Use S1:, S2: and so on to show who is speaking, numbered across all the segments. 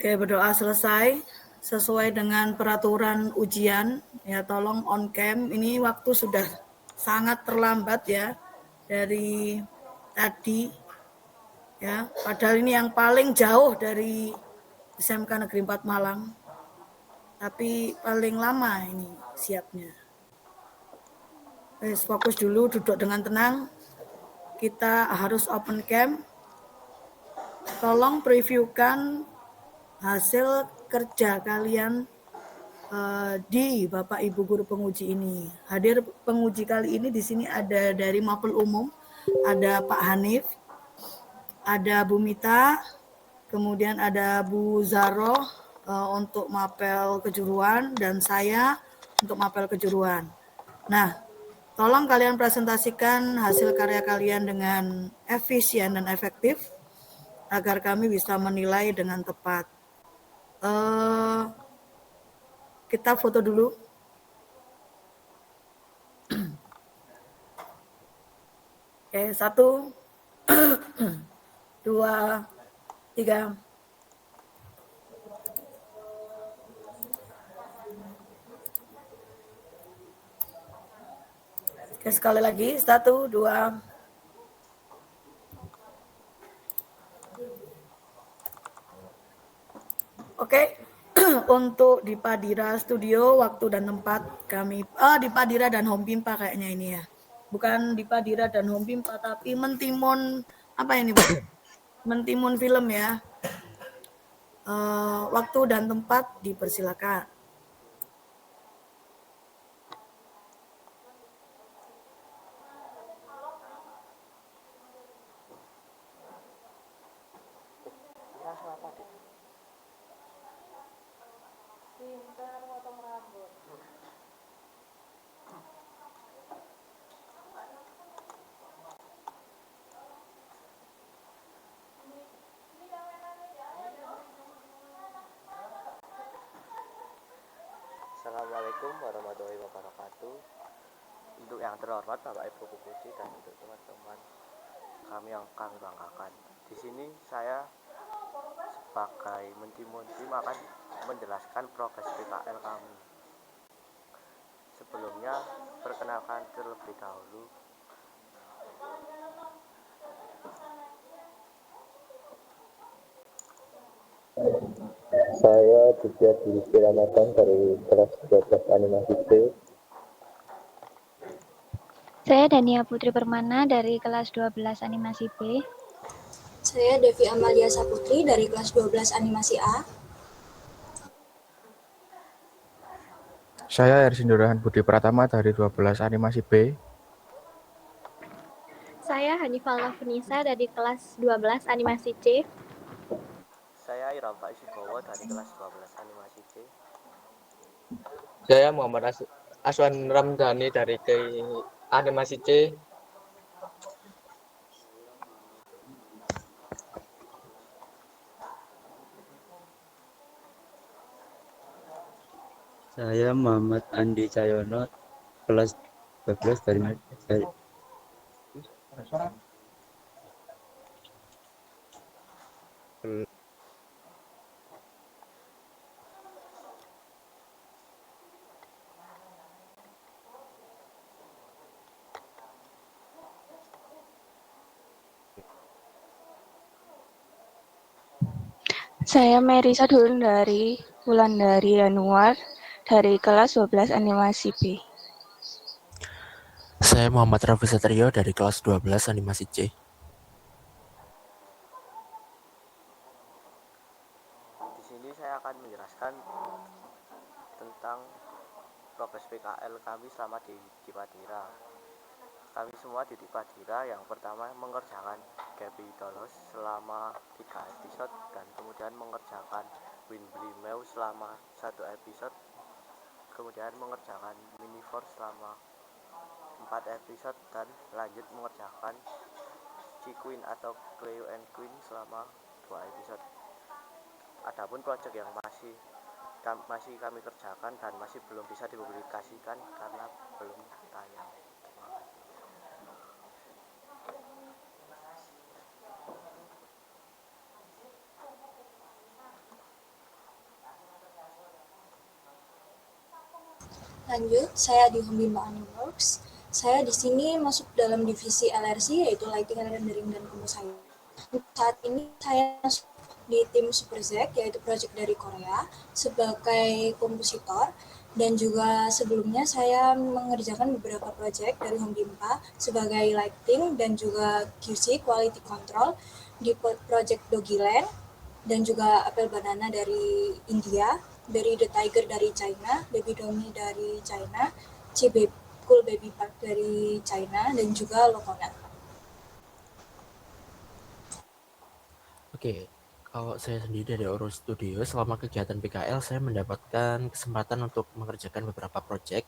S1: Oke, berdoa selesai sesuai dengan peraturan ujian. Ya, tolong on cam. Ini waktu sudah sangat terlambat ya dari tadi. Ya, padahal ini yang paling jauh dari SMK Negeri 4 Malang. Tapi paling lama ini siapnya. Fokus dulu, duduk dengan tenang. Kita harus open cam. Tolong previewkan hasil kerja kalian di Bapak Ibu guru penguji ini. Hadir penguji kali ini di sini ada dari Mapel Umum, ada Pak Hanif, ada Bu Mita, kemudian ada Bu Zaro untuk mapel kejuruan dan saya untuk mapel kejuruan. Nah, tolong kalian presentasikan hasil karya kalian dengan efisien dan efektif agar kami bisa menilai dengan tepat. Kita foto dulu. Oke, 1, 2, 3. Oke, sekali lagi. 1, 2. Oke, untuk di Padira Studio, waktu dan tempat kami, di Padira dan Home Pimpa kayaknya ini ya. Bukan di Padira dan Home Pimpa, tapi Mentimun, apa ini Pak? Mentimun film ya. Waktu dan tempat dipersilakan.
S2: Assalamualaikum warahmatullahi wabarakatuh. Untuk yang terhormat Bapak Ibu penguji dan untuk teman-teman kami yang kami banggakan. Di sini saya sebagai Mentimun tim akan menjelaskan progres PKL kami. Sebelumnya perkenalkan terlebih dahulu.
S3: Saya Ditya Dwi Ramadan dari kelas 12 animasi C.
S4: Saya Dania Putri Permana dari kelas 12 animasi B.
S5: Saya Devi Amalia Saputri dari kelas 12 animasi A.
S6: Saya Ersindurahan Budi Pratama dari 12 animasi B.
S7: Saya Hanifah Lafnisa dari kelas 12 animasi C.
S2: Saya Iramba Isibowo dari kelas 12 animasi C.
S8: Saya Muhammad Aswan Ramdhani dari animasi C.
S9: Saya Muhammad Andi Cahyono, kelas 12 dari
S4: Saya Merisa Wulandari Yanuar dari kelas 12 animasi B.
S10: Saya Muhammad Rafi Satrio dari kelas 12 animasi C.
S2: Di sini saya akan menjelaskan tentang progres PKL kami selama di Padira. Kami semua di Padira yang pertama mengerjakan Capitolos selama 3 episode dan kemudian mengerjakan Winblimeu selama 1 episode, kemudian mengerjakan Miniforce selama 4 episode dan lanjut mengerjakan C-Queen atau Cleo and Queen selama 2 episode. Adapun proyek yang masih kami kerjakan dan masih belum bisa dipublikasikan karena belum tayang.
S5: Lanjut, saya di Home Bimba Animworks. Saya di sini masuk dalam divisi LRC, yaitu Lighting, Rendering, dan Compositing. Saat ini saya masuk di tim Super Z, yaitu project dari Korea, sebagai kompositor. Dan juga sebelumnya saya mengerjakan beberapa project dari Home Bimba sebagai lighting dan juga QC, Quality Control, di project Dogiland, dan juga Apple Banana dari India, dari The Tiger dari China, Baby Domi dari China, Cool Baby Park dari China, dan juga Lokona.
S10: Oke, kalau saya sendiri dari Urus Studio, selama kegiatan PKL saya mendapatkan kesempatan untuk mengerjakan beberapa project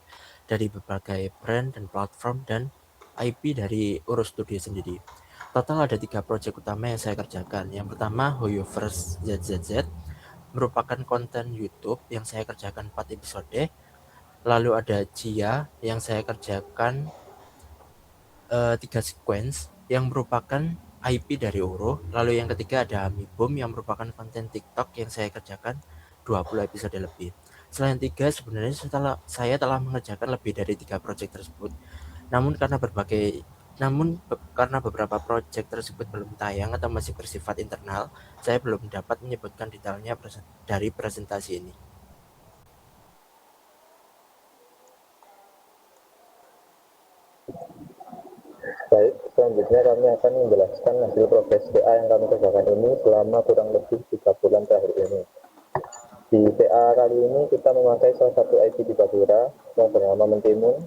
S10: dari berbagai brand dan platform dan IP dari Urus Studio sendiri. Total ada 3 project utama yang saya kerjakan. Yang pertama, Hoyoverse ZZZ, merupakan konten YouTube yang saya kerjakan 4 episode. Lalu ada Jia yang saya kerjakan 3 sequence yang merupakan IP dari Uro. Lalu yang ketiga ada Amibom yang merupakan konten TikTok yang saya kerjakan 20 episode lebih. Selain 3, sebenarnya saya telah mengerjakan lebih dari 3 project tersebut. Namun karena beberapa project tersebut belum tayang atau masih bersifat internal, saya belum dapat menyebutkan detailnya dari presentasi ini.
S3: Baik, selanjutnya kami akan menjelaskan hasil progres PA yang kami kerjakan ini selama kurang lebih 3 bulan terakhir ini. Di PA kali ini kita memakai salah satu IP di Badura yang bernama Mentimun.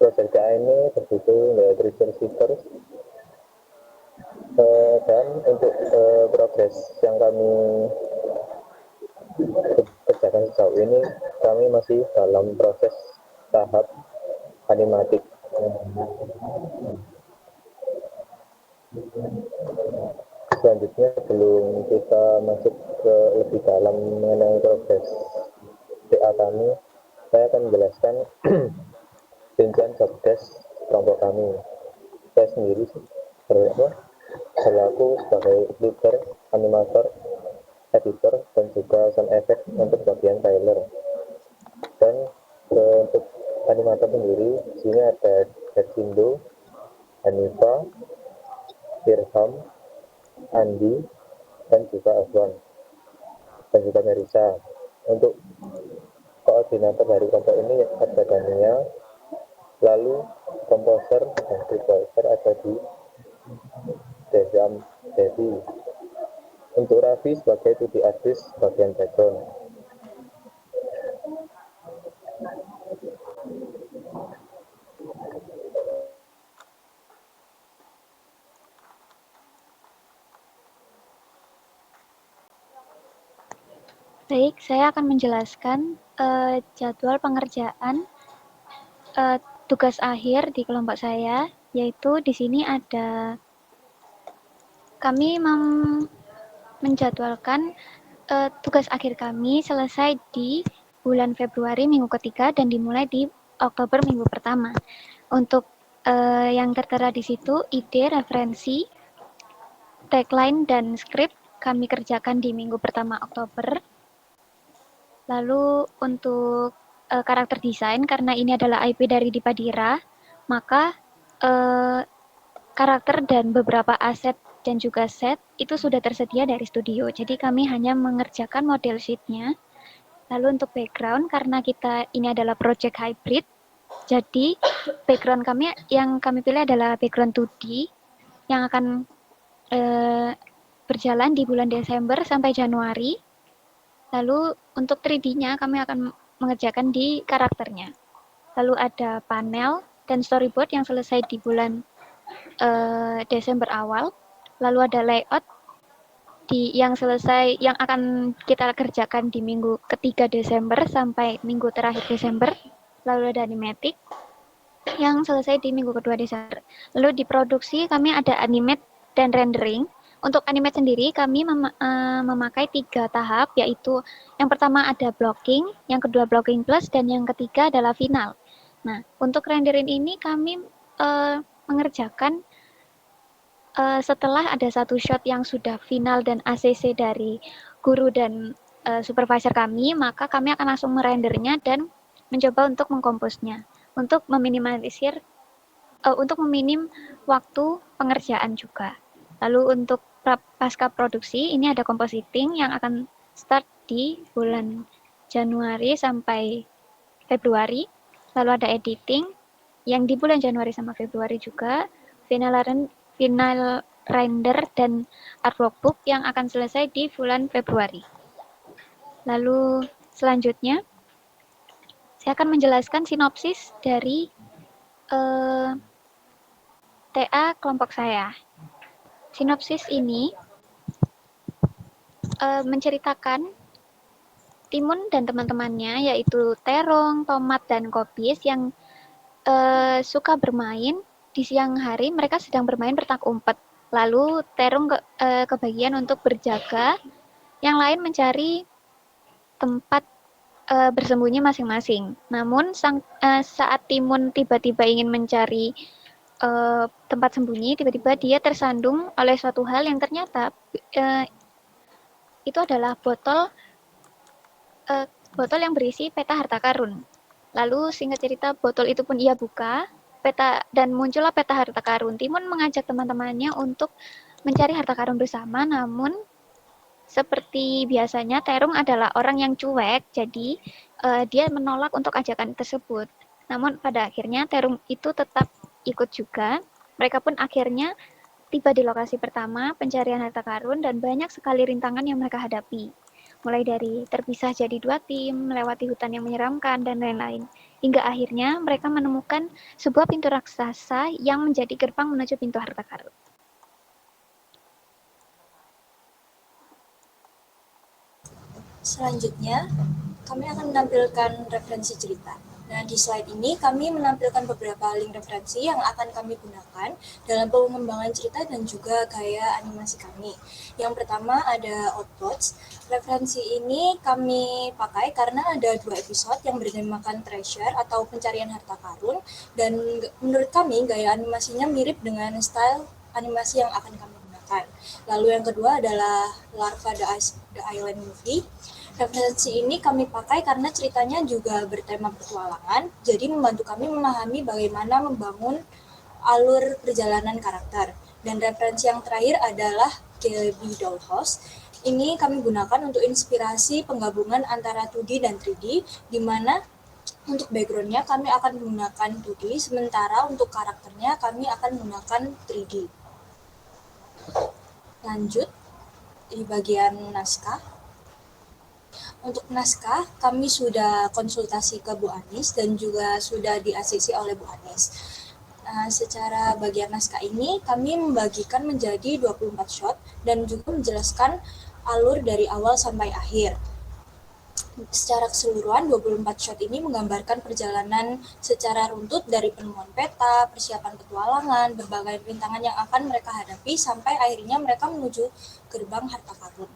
S3: Proses PA ini berjudul The Treasure Seekers. Dan untuk progres yang kami kerjakan sejauh ini, kami masih dalam proses tahap animatik. Selanjutnya, sebelum kita masuk ke lebih dalam mengenai progres PA kami, saya akan menjelaskan rincian jobdesk kelompok kami. Saya sendiri berlaku sebagai leader, animator, editor, dan juga sound effect untuk bagian trailer. Dan untuk animator sendiri, di sini ada Dersindo, Hanifa, Irham, Andi, dan juga Afwan, dan juga Merisa. Untuk koordinator dari kelompok ini ada Dania, lalu komposer dan supervisor ada di Dezam Devi. Untuk Raffi sebagai 2D artist bagian background.
S7: Baik, saya akan menjelaskan jadwal pengerjaan tugas akhir di kelompok saya, yaitu di sini ada kami menjadwalkan tugas akhir kami selesai di bulan Februari minggu ketiga dan dimulai di Oktober minggu pertama. Untuk yang tertera di situ ide, referensi, tagline, dan skrip kami kerjakan di minggu pertama Oktober. Lalu untuk karakter desain, karena ini adalah IP dari Dipadira, maka karakter dan beberapa aset dan juga set itu sudah tersedia dari studio. Jadi kami hanya mengerjakan model sheet-nya. Lalu untuk background, karena kita ini adalah project hybrid, jadi background kami yang kami pilih adalah background 2D yang akan berjalan di bulan Desember sampai Januari. Lalu untuk 3D-nya kami akan mengerjakan di karakternya. Lalu ada panel dan storyboard yang selesai di bulan Desember awal. Lalu ada layout yang selesai, yang akan kita kerjakan di minggu ketiga Desember sampai minggu terakhir Desember. Lalu ada animatic yang selesai di minggu kedua Desember. Lalu di produksi kami ada animate dan rendering. Untuk animate sendiri kami memakai 3 tahap, yaitu yang pertama ada blocking, yang kedua blocking plus, dan yang ketiga adalah final. Nah, untuk rendering ini kami mengerjakan setelah ada satu shot yang sudah final dan ACC dari guru dan supervisor kami, maka kami akan langsung merendernya dan mencoba untuk mengkomposnya, untuk meminimalisir untuk meminim waktu pengerjaan juga. Lalu untuk pasca produksi ini ada compositing yang akan start di bulan Januari sampai Februari. Lalu ada editing yang di bulan Januari sama Februari juga. Final render dan artwork book yang akan selesai di bulan Februari. Lalu selanjutnya saya akan menjelaskan sinopsis dari TA kelompok saya. Sinopsis ini menceritakan Timun dan teman-temannya yaitu Terong, Tomat, dan Kobis yang suka bermain. Di siang hari mereka sedang bermain petak umpet. Lalu Terong kebagian untuk berjaga, yang lain mencari tempat bersembunyi masing-masing. Namun saat Timun tiba-tiba ingin mencari tempat sembunyi, tiba-tiba dia tersandung oleh suatu hal yang ternyata itu adalah botol yang berisi peta harta karun. Lalu singkat cerita botol itu pun ia buka, dan muncullah peta harta karun. Timun mengajak teman-temannya untuk mencari harta karun bersama, namun seperti biasanya Terung adalah orang yang cuek, jadi dia menolak untuk ajakan tersebut. Namun pada akhirnya Terung itu tetap ikut juga. Mereka pun akhirnya tiba di lokasi pertama pencarian harta karun dan banyak sekali rintangan yang mereka hadapi. Mulai dari terpisah jadi 2 tim, melewati hutan yang menyeramkan, dan lain-lain. Hingga akhirnya mereka menemukan sebuah pintu raksasa yang menjadi gerbang menuju pintu harta karun.
S5: Selanjutnya, kami akan menampilkan referensi cerita. Nah, di slide ini kami menampilkan beberapa link referensi yang akan kami gunakan dalam pengembangan cerita dan juga gaya animasi kami. Yang pertama ada Outpots. Referensi ini kami pakai karena ada 2 episode yang bertemakan treasure atau pencarian harta karun, dan menurut kami gaya animasinya mirip dengan style animasi yang akan kami gunakan. Lalu yang kedua adalah Larva The Island Movie. Referensi ini kami pakai karena ceritanya juga bertema petualangan, jadi membantu kami memahami bagaimana membangun alur perjalanan karakter. Dan referensi yang terakhir adalah Kelby Dollhouse. Ini kami gunakan untuk inspirasi penggabungan antara 2D dan 3D, di mana untuk background-nya kami akan menggunakan 2D, sementara untuk karakternya kami akan menggunakan 3D. Lanjut, di bagian naskah. Untuk naskah, kami sudah konsultasi ke Bu Anis dan juga sudah di-ACC oleh Bu Anis. Secara bagian naskah ini, kami membagikan menjadi 24 shot dan juga menjelaskan alur dari awal sampai akhir. Secara keseluruhan, 24 shot ini menggambarkan perjalanan secara runtut dari penemuan peta, persiapan petualangan, berbagai rintangan yang akan mereka hadapi, sampai akhirnya mereka menuju gerbang harta karun.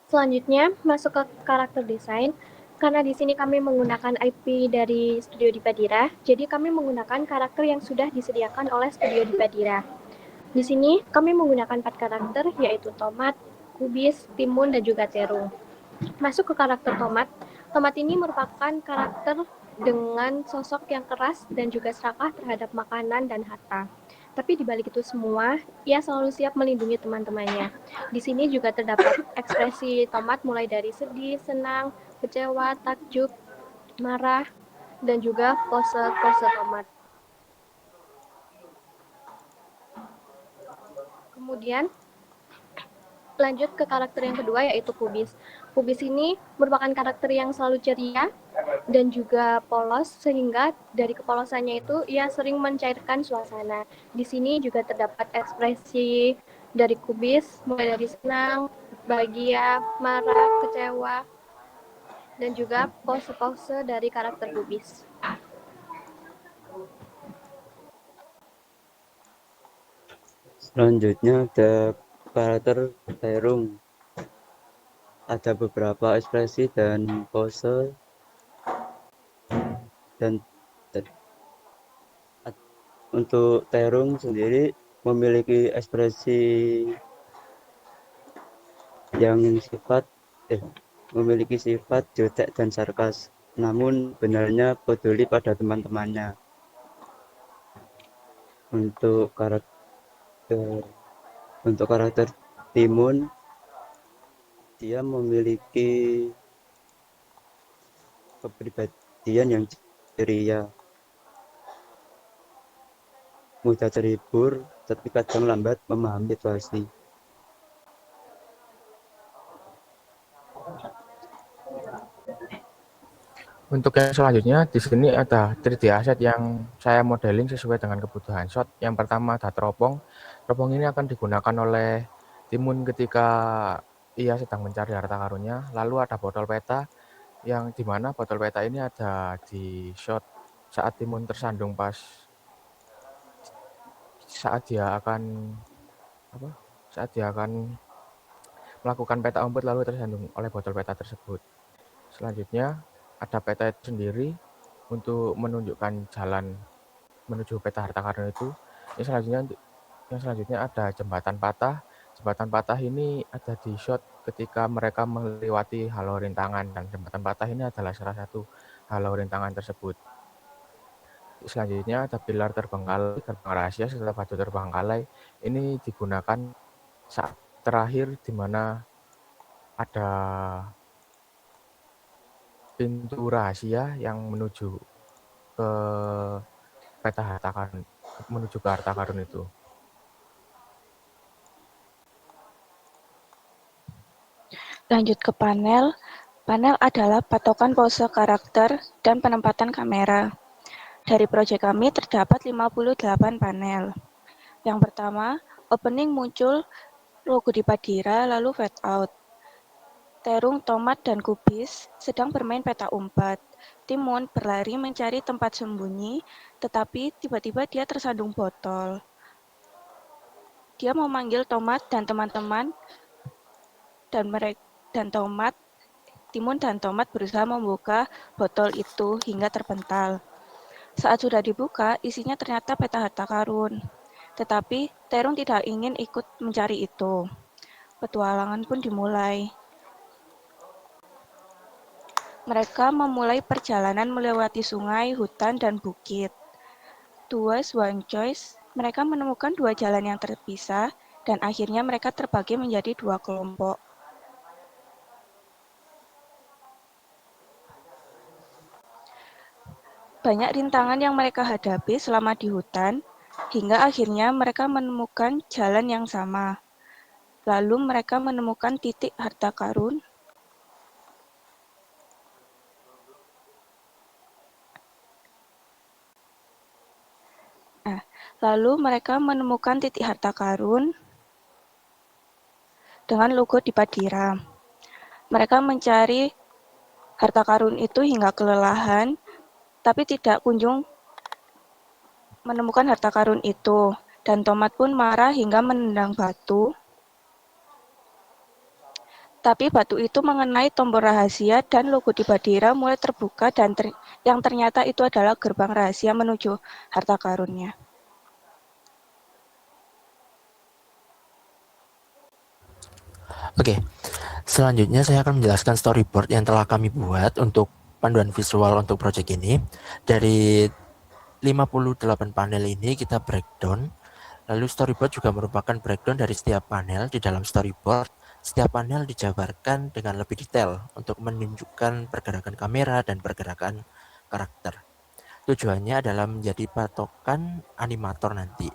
S11: Selanjutnya, masuk ke karakter desain. Karena di sini kami menggunakan IP dari Studio Dipadira, jadi kami menggunakan karakter yang sudah disediakan oleh Studio Dipadira. Di sini kami menggunakan 4 karakter, yaitu Tomat, Kubis, Timun, dan juga Terung. Masuk ke karakter Tomat. Tomat ini merupakan karakter dengan sosok yang keras dan juga serakah terhadap makanan dan harta. Tapi di balik itu semua, ia selalu siap melindungi teman-temannya. Di sini juga terdapat ekspresi Tomat mulai dari sedih, senang, kecewa, takjub, marah, dan juga pose-pose Tomat. Kemudian lanjut ke karakter yang kedua, yaitu Kubis. Kubis ini merupakan karakter yang selalu ceria dan juga polos, sehingga dari kepolosannya itu ia sering mencairkan suasana. Di sini juga terdapat ekspresi dari Kubis, mulai dari senang, bahagia, marah, kecewa, dan juga pose-pose dari karakter Kubis.
S9: Selanjutnya ada karakter Terung. Ada beberapa ekspresi dan pose dan untuk Terung sendiri memiliki ekspresi yang memiliki sifat jutek dan sarkas, namun benarnya peduli pada teman-temannya. Untuk karakter untuk karakter Timun, dia memiliki kepribadian yang ceria, mudah terhibur, tapi kadang lambat memahami situasi.
S6: Untuk yang selanjutnya, di sini ada 3D asset yang saya modeling sesuai dengan kebutuhan shot. Yang pertama ada teropong. Teropong ini akan digunakan oleh Timun ketika ia sedang mencari harta karunnya. Lalu ada botol peta, yang dimana botol peta ini ada di shot saat Timun tersandung saat dia akan melakukan peta umpet lalu tersandung oleh botol peta tersebut. Selanjutnya ada peta itu sendiri untuk menunjukkan jalan menuju peta harta karun itu. Yang selanjutnya ada jembatan patah. Jembatan patah ini ada di shot ketika mereka melewati halau rintangan, dan jembatan patah ini adalah salah satu halau rintangan tersebut. Selanjutnya ada pilar terbengkalai, gerbang rahasia setelah batu terbengkalai. Ini digunakan saat terakhir di mana ada pintu rahasia yang menuju ke peta harta karun, menuju ke harta karun itu.
S4: Lanjut ke panel. Panel adalah patokan pose karakter dan penempatan kamera. Dari proyek kami terdapat 58 panel. Yang pertama, opening muncul logo Dipadira lalu fade out. Terung, Tomat, dan Kubis sedang bermain peta umpet. Timun berlari mencari tempat sembunyi, tetapi tiba-tiba dia tersandung botol. Dia memanggil Tomat dan teman-teman, dan Timun dan Tomat berusaha membuka botol itu hingga terpental. Saat sudah dibuka, isinya ternyata peta harta karun. Tetapi Terung tidak ingin ikut mencari itu. Petualangan pun dimulai. Mereka memulai perjalanan melewati sungai, hutan, dan bukit. Twice one choice, mereka menemukan dua jalan yang terpisah, dan akhirnya mereka terbagi menjadi dua kelompok. Banyak rintangan yang mereka hadapi selama di hutan, hingga akhirnya mereka menemukan jalan yang sama. Lalu mereka menemukan titik harta karun. Dengan logo Dipadira. Mereka mencari harta karun itu hingga kelelahan, tapi tidak kunjung menemukan harta karun itu. Dan Tomat pun marah hingga menendang batu. Tapi batu itu mengenai tombol rahasia dan logo Dipadira mulai terbuka dan yang ternyata itu adalah gerbang rahasia menuju harta karunnya.
S10: Oke, selanjutnya saya akan menjelaskan storyboard yang telah kami buat untuk panduan visual untuk proyek ini. Dari 58 panel ini kita breakdown. Lalu storyboard juga merupakan breakdown dari setiap panel. Di dalam storyboard, setiap panel dijabarkan dengan lebih detail untuk menunjukkan pergerakan kamera dan pergerakan karakter. Tujuannya adalah menjadi patokan animator nanti.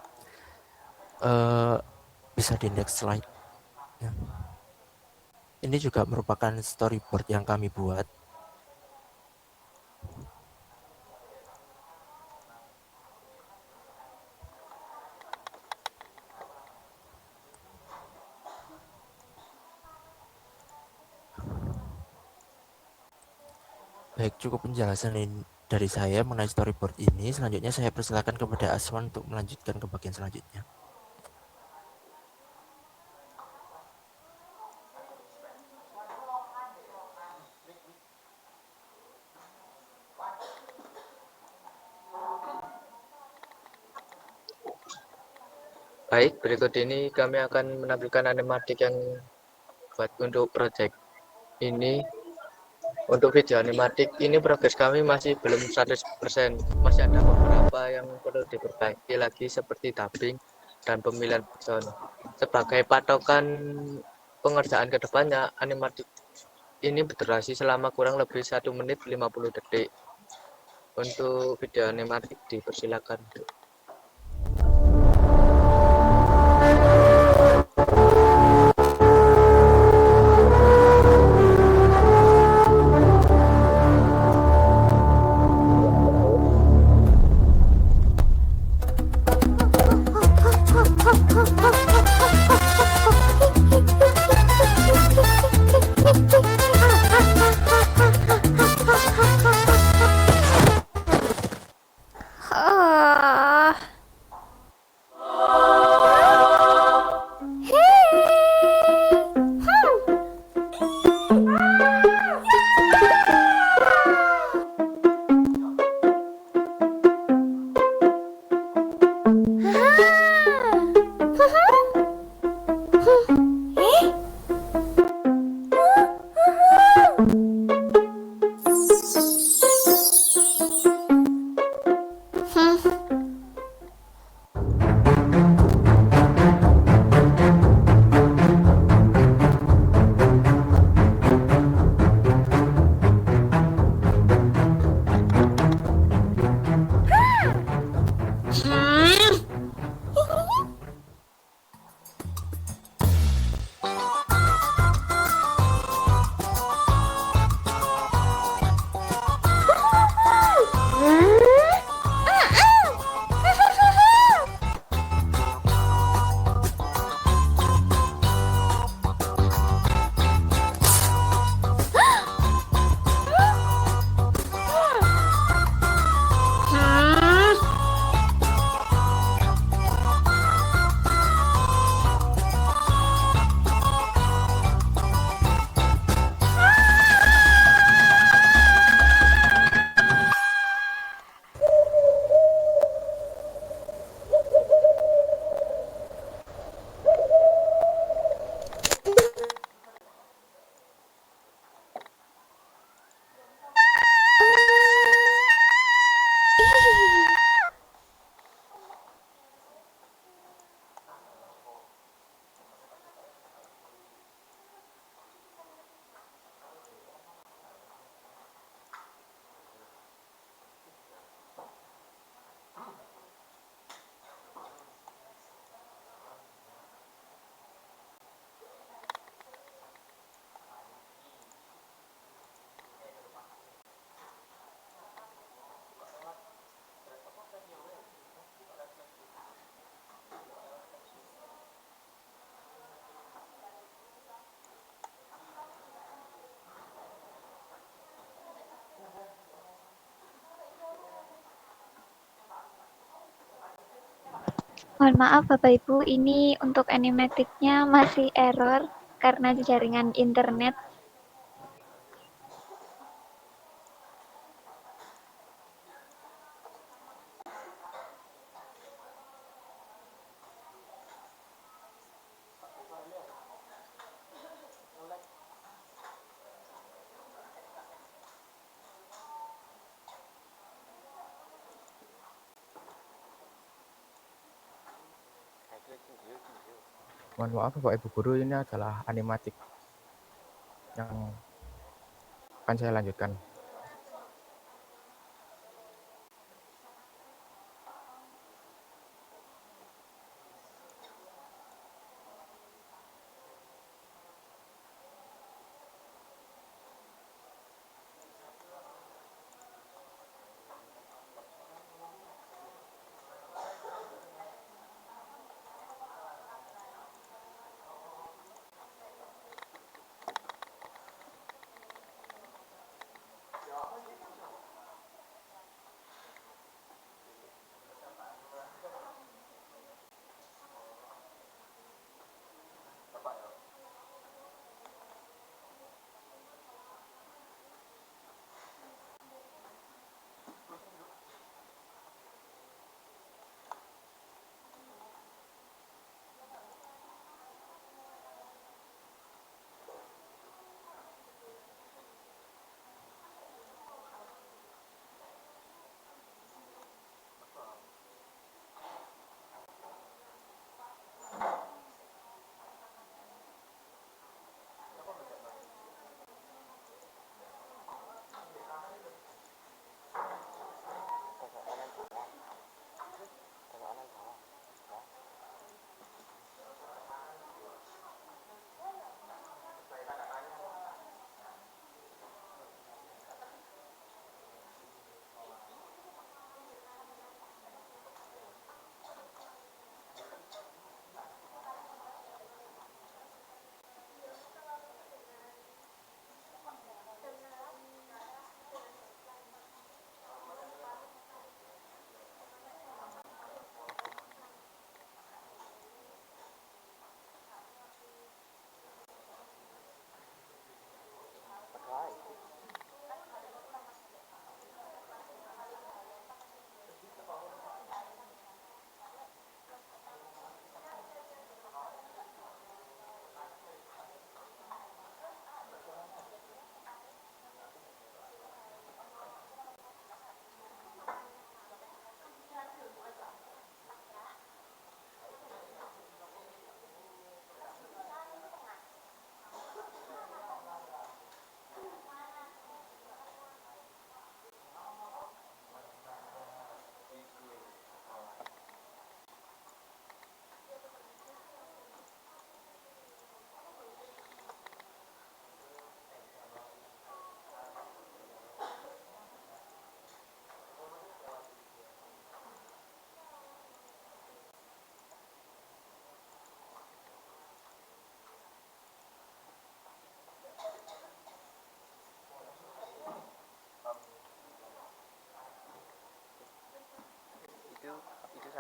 S10: Bisa di next slide. Ya. Ini juga merupakan storyboard yang kami buat. Baik, cukup penjelasan dari saya mengenai storyboard ini. Selanjutnya saya persilakan kepada Aswan untuk melanjutkan ke bagian selanjutnya.
S8: Baik, berikut ini kami akan menampilkan animatik yang buat untuk project ini. Untuk video animatik ini progres kami masih belum 100%, masih ada beberapa yang perlu diperbaiki lagi seperti dubbing dan pemilihan background. Sebagai patokan pengerjaan kedepannya, animatik ini berdurasi selama kurang lebih 1 menit 50 detik. Untuk video animatik dipersilakan.
S7: Mohon maaf Bapak Ibu, ini untuk animatiknya masih error karena jaringan internet.
S6: Mohon maaf Bapak Ibu Guru, ini adalah animatik yang akan saya lanjutkan.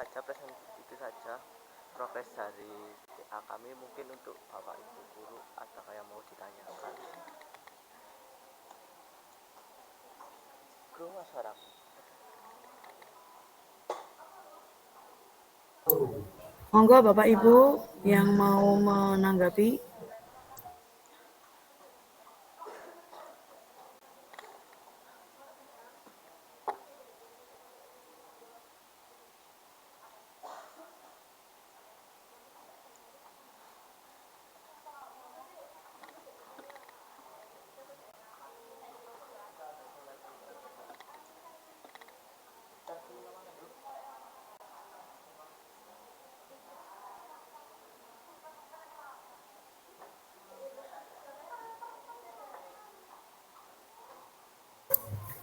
S2: itu saja progres dari TA kami. Mungkin untuk Bapak Ibu guru ada yang mau ditanyakan. Guru masyarakat.
S1: Monggo Bapak Ibu yang mau menanggapi.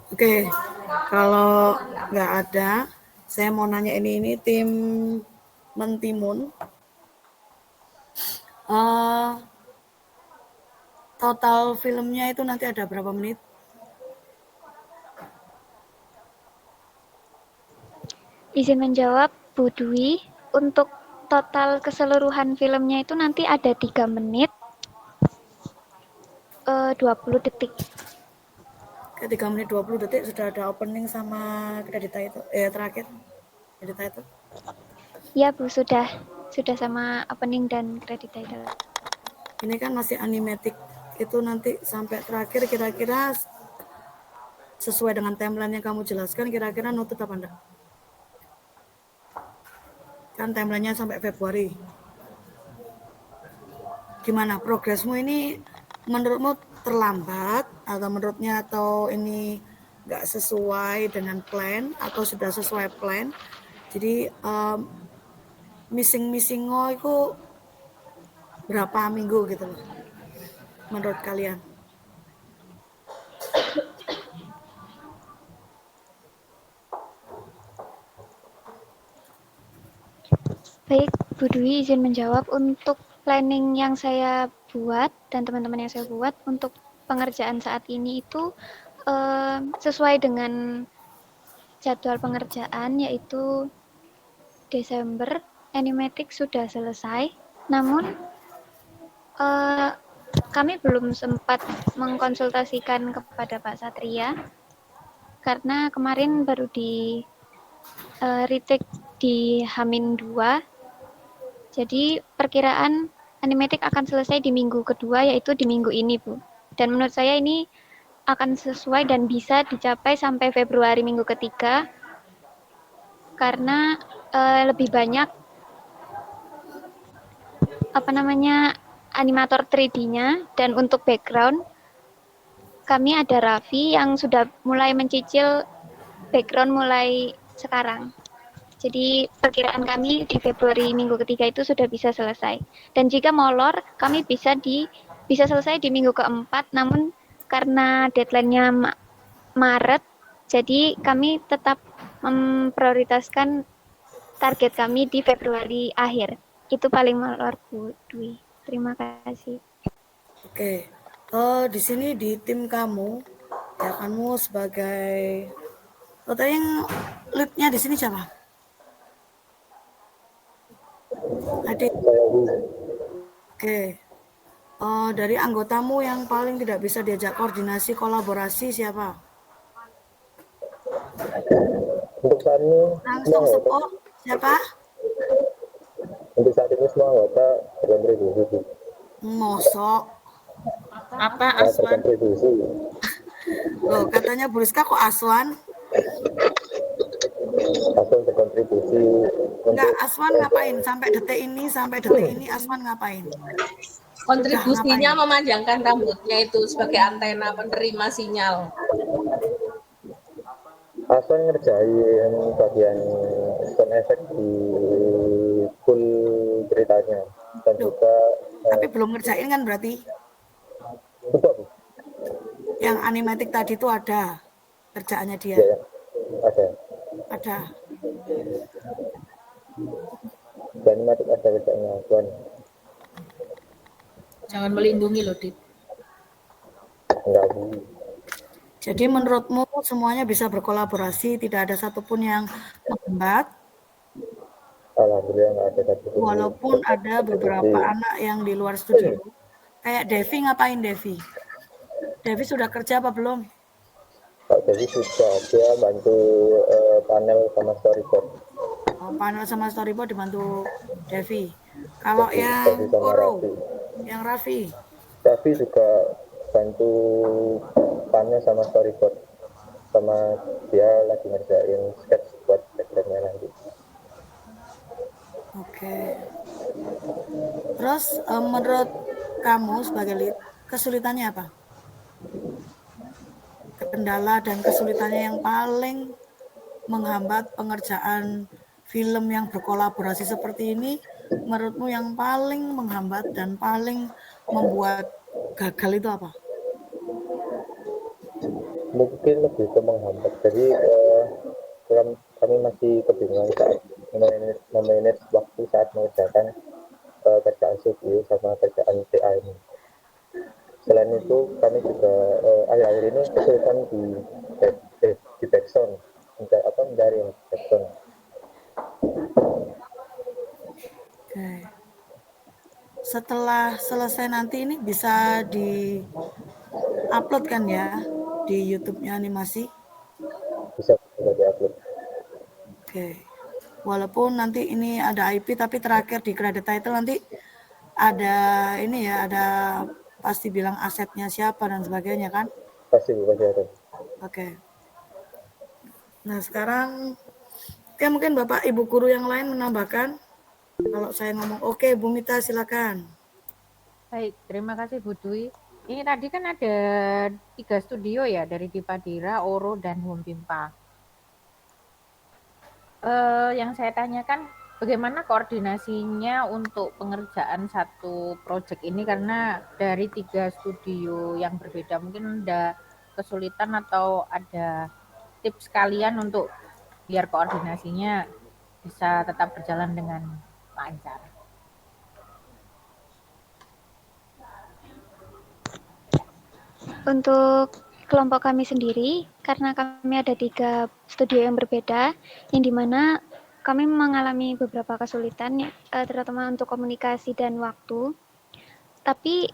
S1: Oke, kalau nggak ada, saya mau nanya ini tim Mentimun. Total filmnya itu nanti ada berapa menit?
S7: Izin menjawab, Bu Dwi, untuk total keseluruhan filmnya itu nanti ada 3 menit 20 detik.
S1: Ke 3 menit 20 detik sudah ada opening sama kredit itu terakhir kredit itu.
S7: Ya Bu, sudah sama opening dan kredit title.
S1: Ini kan masih animatic, itu nanti sampai terakhir kira-kira sesuai dengan timeline yang kamu jelaskan, kira-kira nutut apa enggak? Kan timelinenya sampai Februari. Gimana progresmu ini, menurutmu terlambat atau menurutnya atau ini nggak sesuai dengan plan atau sudah sesuai plan? Jadi missing itu berapa minggu gitu loh menurut kalian?
S7: Baik, Bu Dwi izin menjawab. Untuk planning yang saya buat dan teman-teman yang saya buat untuk pengerjaan saat ini itu sesuai dengan jadwal pengerjaan, yaitu Desember animatic sudah selesai. Namun kami belum sempat mengkonsultasikan kepada Pak Satria karena kemarin baru di retake di H-2. Jadi perkiraan animatic akan selesai di minggu kedua, yaitu di minggu ini, Bu. Dan menurut saya ini akan sesuai dan bisa dicapai sampai Februari minggu ketiga karena lebih banyak animator 3D-nya. Dan untuk background kami ada Raffi yang sudah mulai mencicil background mulai sekarang. Jadi perkiraan kami di Februari minggu ketiga itu sudah bisa selesai. Dan jika molor, kami bisa selesai di minggu keempat. Namun karena deadline-nya Maret, jadi kami tetap memprioritaskan target kami di Februari akhir. Itu paling molor, Bu Dwi. Terima kasih.
S1: Oke, di sini di tim kamu, ya kamu sebagai yang lead-nya di sini siapa? Adik. Oke. Dari anggotamu yang paling tidak bisa diajak koordinasi kolaborasi siapa?
S3: Untuk saat ini
S1: langsung support siapa?
S3: Untuk saat ini semua anggota berkontribusi.
S1: Mosok apa Aswan?
S3: Berkontribusi.
S1: Loh, katanya Bu Rizka kok Aswan?
S3: Aswan berkontribusi.
S1: Enggak, Aswan ngapain? Sampai detik ini Aswan ngapain?
S12: Kontribusinya memanjangkan rambutnya itu sebagai antena penerima sinyal.
S3: Aswan ngerjain bagian sound effect di full ceritanya dan juga
S1: tapi belum ngerjain kan berarti?
S3: Betul.
S1: Yang animatic tadi itu ada kerjaannya dia?
S3: Ya,
S1: ada.
S3: Animatic ada kerjaannya Aswan.
S12: Jangan melindungi loh, Dit.
S3: Enggak, Bu.
S1: Jadi menurutmu semuanya bisa berkolaborasi, tidak ada satupun yang menghambat?
S3: Alhamdulillah nggak ada satupun.
S1: Walaupun ada beberapa anak yang di luar studio. Kayak Devi, ngapain Devi? Devi sudah kerja apa belum?
S3: Pak Devi sudah, dia bantu panel sama storyboard.
S1: Oh, panel sama storyboard dibantu Devi. Kalau
S3: Devi
S1: yang
S3: sama
S1: Oro,
S3: Raffi.
S1: yang Raffi?
S3: Raffi juga bantu panel sama storyboard. Sama dia lagi ngerjain sketch buat backgroundnya nanti.
S1: Oke. Terus menurut kamu sebagai lead, kesulitannya apa? Kendala dan kesulitannya yang paling menghambat pengerjaan film yang berkolaborasi seperti ini, menurutmu yang paling menghambat dan paling membuat gagal itu apa?
S3: Mungkin lebih ke menghambat. Jadi kami masih kebingungan saat memanage waktu saat mengerjakan kerjaan studio sama kerjaan TA ini. Selain itu kami juga akhir-akhir ini kesulitan di backsound, mencari backsound.
S1: Oke. Setelah selesai nanti ini bisa di upload kan ya di YouTube-nya animasi?
S3: Bisa di-upload.
S1: Oke. Walaupun nanti ini ada IP tapi terakhir di credit title nanti ada ini ya, ada pasti bilang asetnya siapa dan sebagainya kan?
S3: Pasti ada.
S1: Oke. Nah sekarang mungkin Bapak Ibu guru yang lain menambahkan. Kalau saya ngomong oke, Bu Mita silakan.
S13: Baik, terima kasih Bu Dwi. Ini tadi kan ada 3 studio ya, dari Dipadira, Oro, dan Humpimpa. Yang saya tanyakan, bagaimana koordinasinya untuk pengerjaan satu proyek ini, karena dari 3 studio yang berbeda, mungkin ada kesulitan atau ada tips kalian untuk biar koordinasinya bisa tetap berjalan dengan lancar.
S7: Untuk kelompok kami sendiri, karena kami ada 3 studio yang berbeda, yang dimana kami mengalami beberapa kesulitan, terutama untuk komunikasi dan waktu. Tapi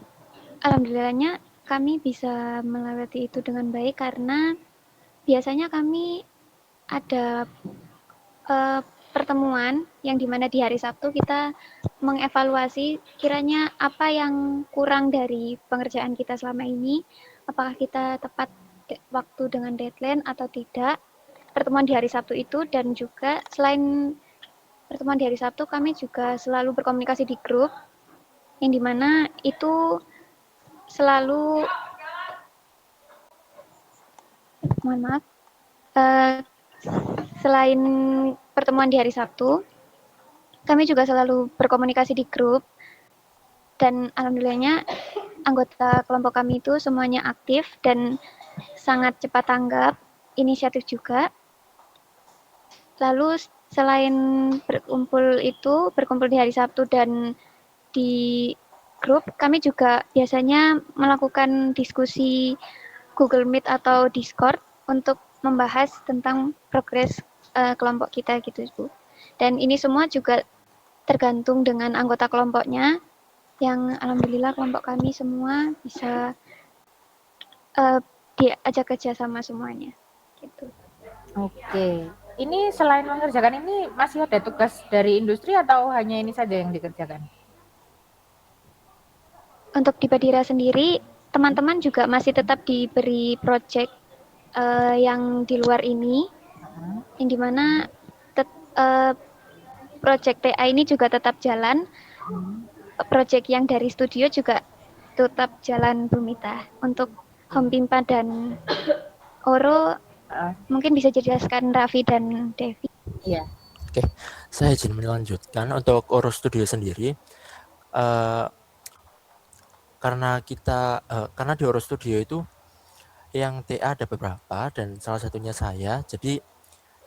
S7: alhamdulillahnya kami bisa melewati itu dengan baik karena biasanya kami ada pertemuan yang dimana di hari Sabtu kita mengevaluasi kiranya apa yang kurang dari pengerjaan kita selama ini, apakah kita tepat waktu dengan deadline atau tidak. Pertemuan di hari Sabtu itu, dan juga selain pertemuan di hari Sabtu kami juga selalu berkomunikasi di grup yang dimana itu selalu selain pertemuan di hari Sabtu, kami juga selalu berkomunikasi di grup, dan alhamdulillahnya anggota kelompok kami itu semuanya aktif dan sangat cepat tanggap inisiatif juga. Lalu selain berkumpul di hari Sabtu dan di grup, kami juga biasanya melakukan diskusi Google Meet atau Discord untuk membahas tentang progres kelompok kita gitu Bu. Dan ini semua juga tergantung dengan anggota kelompoknya, yang alhamdulillah kelompok kami semua bisa diajak kerja sama semuanya gitu.
S13: Oke, ini selain mengerjakan ini masih ada tugas dari industri atau hanya ini saja yang dikerjakan?
S7: Untuk di Padira sendiri, teman-teman juga masih tetap diberi proyek yang di luar ini, yang dimana proyek TA ini juga tetap jalan. Proyek yang dari studio juga tetap jalan Bu Mita. Untuk Humpimpa dan Oro mungkin bisa dijelaskan Raffi dan Devi.
S13: Iya.
S10: Oke, saya izin melanjutkan untuk Oro Studio sendiri. Karena di Oro Studio itu yang TA ada beberapa dan salah satunya saya. Jadi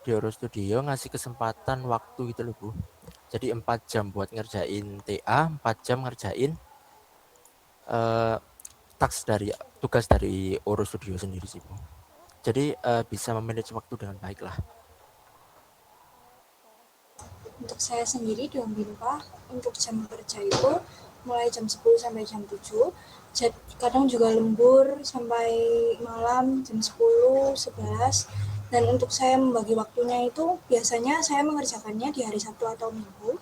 S10: di Oro Studio ngasih kesempatan waktu gitu loh Bu. Jadi 4 jam buat ngerjain TA, 4 jam ngerjain tugas dari Oro Studio sendiri sih Bu. Jadi bisa memanage waktu dengan baik lah.
S5: Untuk saya sendiri di Unbinpa, untuk jam kerja itu mulai jam 10 sampai jam 7, kadang juga lembur sampai malam jam 10, 11, dan untuk saya membagi waktunya itu biasanya saya mengerjakannya di hari Sabtu atau Minggu,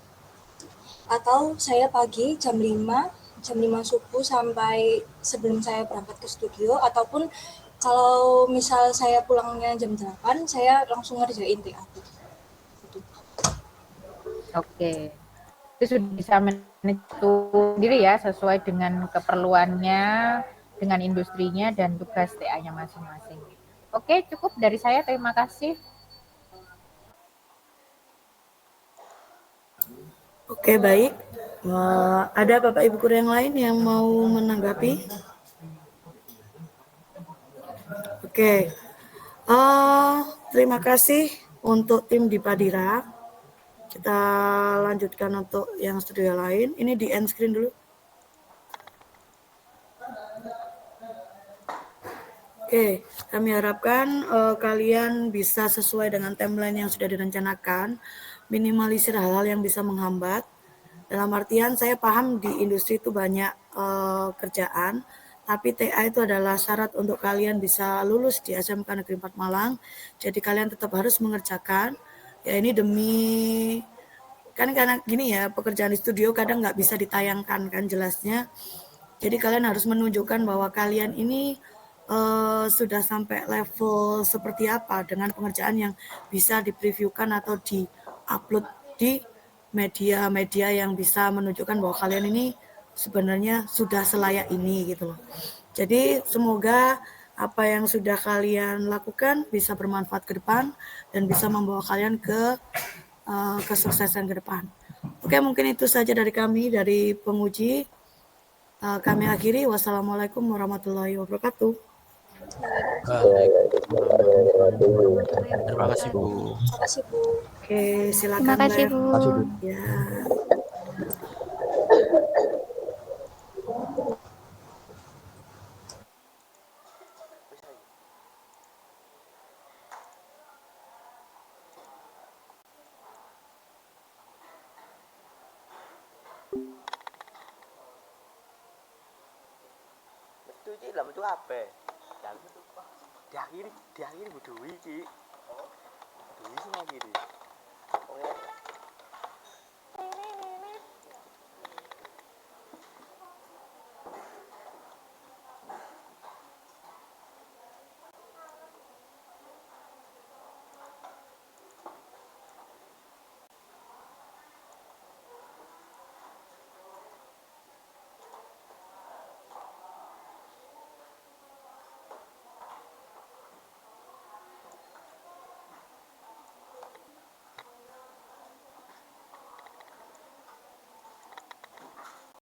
S5: atau saya pagi jam 5 subuh sampai sebelum saya berangkat ke studio, ataupun kalau misal saya pulangnya jam 8, saya langsung ngerjain TA.
S13: Oke. Itu sudah bisa manage itu sendiri ya, sesuai dengan keperluannya, dengan industrinya, dan tugas TA-nya masing-masing. Oke, cukup dari saya. Terima kasih.
S1: Oke, baik. Ada Bapak Ibu guru yang lain yang mau menanggapi? Oke. Terima kasih untuk tim di Padira. Kita lanjutkan untuk yang studio lain. Ini di end screen dulu. Oke, kami harapkan kalian bisa sesuai dengan timeline yang sudah direncanakan, minimalisir hal-hal yang bisa menghambat. Dalam artian saya paham di industri itu banyak kerjaan, tapi TA itu adalah syarat untuk kalian bisa lulus di SMK Negeri 4 Malang. Jadi kalian tetap harus mengerjakan. Ya ini demi, kan karena gini ya, pekerjaan di studio kadang nggak bisa ditayangkan kan jelasnya. Jadi kalian harus menunjukkan bahwa kalian ini sudah sampai level seperti apa dengan pengerjaan yang bisa dipreviewkan atau di-upload di media-media yang bisa menunjukkan bahwa kalian ini sebenarnya sudah selayak ini gitu loh. Jadi semoga apa yang sudah kalian lakukan bisa bermanfaat ke depan dan bisa membawa kalian ke kesuksesan ke depan. Oke, mungkin itu saja dari kami, dari penguji. Kami akhiri. Wassalamualaikum warahmatullahi wabarakatuh.
S10: Terima kasih Bu.
S5: Terima kasih Bu.
S1: Oke, silakan.
S7: Terima kasih Bu.
S1: Ya.
S2: Metu iki lha metu apa? Diakhiri Bu Dewi iki. Dewi sing akhiri.